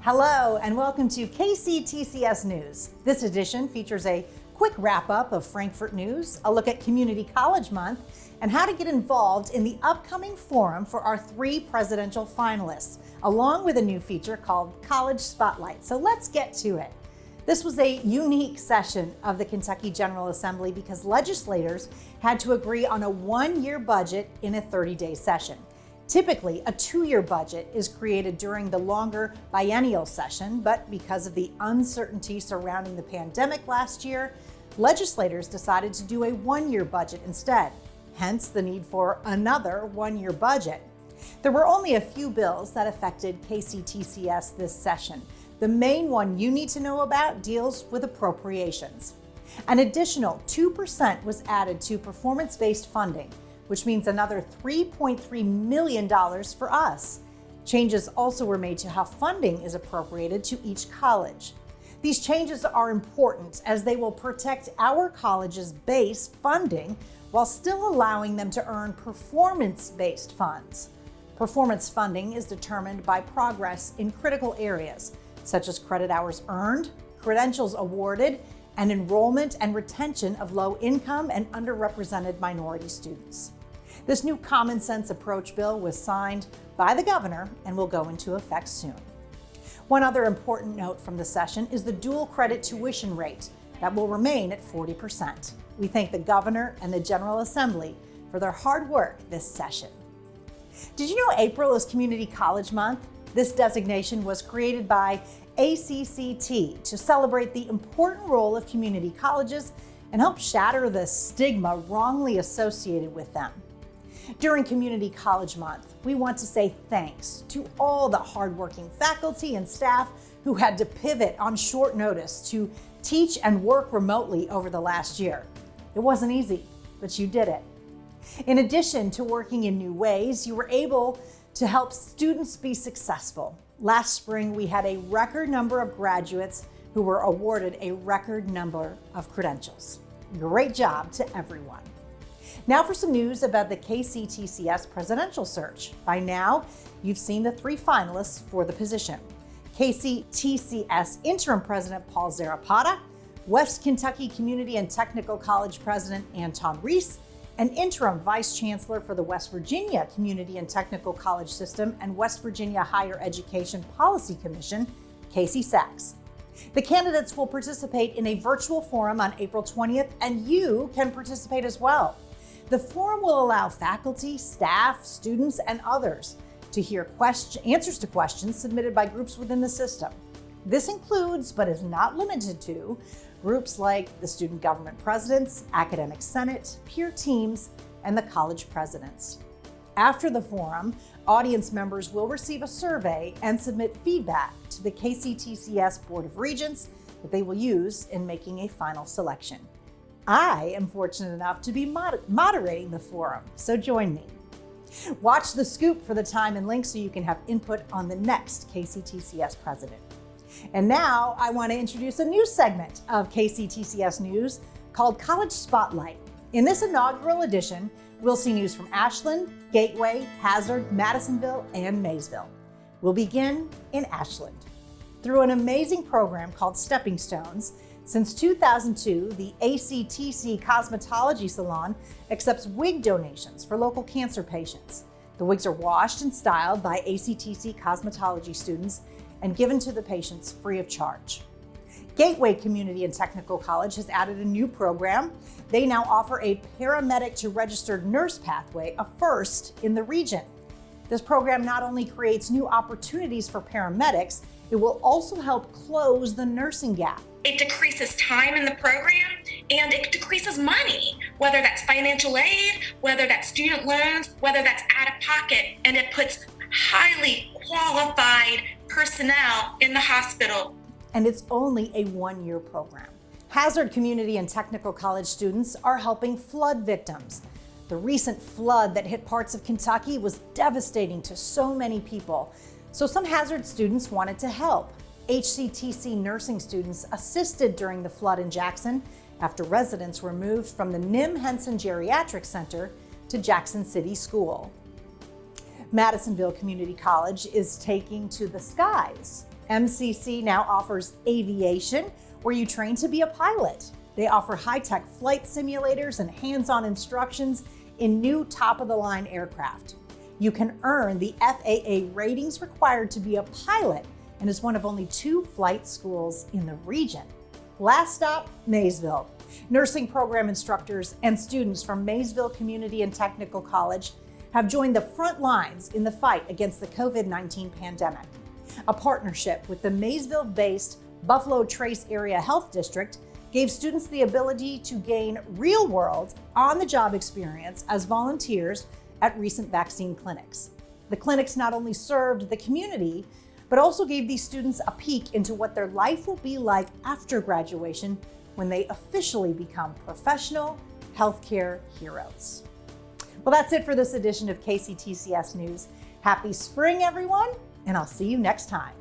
Hello and welcome to KCTCS News. This edition features a quick wrap-up of Frankfurt news, a look at Community College Month, and how to get involved in the upcoming forum for our 3 presidential finalists, along with a new feature called College Spotlight. So let's get to it. This was a unique session of the Kentucky General Assembly because legislators had to agree on a 1-year budget in a 30-day session. Typically, a 2-year budget is created during the longer biennial session, but because of the uncertainty surrounding the pandemic last year, legislators decided to do a 1-year budget instead, hence the need for another 1-year budget. There were only a few bills that affected KCTCS this session. The main one you need to know about deals with appropriations. An additional 2% was added to performance-based funding, which means another $3.3 million for us. Changes also were made to how funding is appropriated to each college. These changes are important as they will protect our college's base funding while still allowing them to earn performance-based funds. Performance funding is determined by progress in critical areas, such as credit hours earned, credentials awarded, and enrollment and retention of low-income and underrepresented minority students. This new common sense approach bill was signed by the governor and will go into effect soon. One other important note from the session is the dual credit tuition rate that will remain at 40%. We thank the governor and the General Assembly for their hard work this session. Did you know April is Community College Month? This designation was created by ACCT to celebrate the important role of community colleges and help shatter the stigma wrongly associated with them. During Community College Month, we want to say thanks to all the hardworking faculty and staff who had to pivot on short notice to teach and work remotely over the last year. It wasn't easy, but you did it. In addition to working in new ways, you were able to help students be successful. Last spring, we had a record number of graduates who were awarded a record number of credentials. Great job to everyone. Now for some news about the KCTCS presidential search. By now, you've seen the 3 finalists for the position. KCTCS Interim President Paul Zarapata, West Kentucky Community and Technical College President Anton Reese, and Interim Vice Chancellor for the West Virginia Community and Technical College System and West Virginia Higher Education Policy Commission, Casey Sachs. The candidates will participate in a virtual forum on April 20th, and you can participate as well. The forum will allow faculty, staff, students, and others to hear answers to questions submitted by groups within the system. This includes, but is not limited to, groups like the student government presidents, academic senate, peer teams, and the college presidents. After the forum, audience members will receive a survey and submit feedback to the KCTCS Board of Regents that they will use in making a final selection. I am fortunate enough to be moderating the forum, so join me. Watch The Scoop for the time and link so you can have input on the next KCTCS president. And now I want to introduce a new segment of KCTCS News called College Spotlight. In this inaugural edition, we'll see news from Ashland, Gateway, Hazard, Madisonville, and Maysville. We'll begin in Ashland. Through an amazing program called Stepping Stones, since 2002, the ACTC Cosmetology Salon accepts wig donations for local cancer patients. The wigs are washed and styled by ACTC cosmetology students and given to the patients free of charge. Gateway Community and Technical College has added a new program. They now offer a paramedic to registered nurse pathway, a first in the region. This program not only creates new opportunities for paramedics, it will also help close the nursing gap. It decreases time in the program and it decreases money, whether that's financial aid, whether that's student loans, whether that's out of pocket, and it puts highly qualified personnel in the hospital. And it's only a 1-year program. Hazard Community and Technical College students are helping flood victims. The recent flood that hit parts of Kentucky was devastating to so many people. So some Hazard students wanted to help. HCTC nursing students assisted during the flood in Jackson after residents were moved from the Nim Henson Geriatric Center to Jackson City School. Madisonville Community College is taking to the skies MCC now offers aviation, where you train to be a pilot. They offer high-tech flight simulators and hands-on instructions in new top-of-the-line aircraft. You can earn the FAA ratings required to be a pilot and is one of only 2 flight schools in the region. Last stop, Maysville. Nursing program instructors and students from Maysville Community and Technical College have joined the front lines in the fight against the COVID-19 pandemic. A partnership with the Maysville-based Buffalo Trace Area Health District gave students the ability to gain real-world, on-the-job experience as volunteers at recent vaccine clinics. The clinics not only served the community, but also gave these students a peek into what their life will be like after graduation when they officially become professional healthcare heroes. Well, that's it for this edition of KCTCS News. Happy spring, everyone, and I'll see you next time.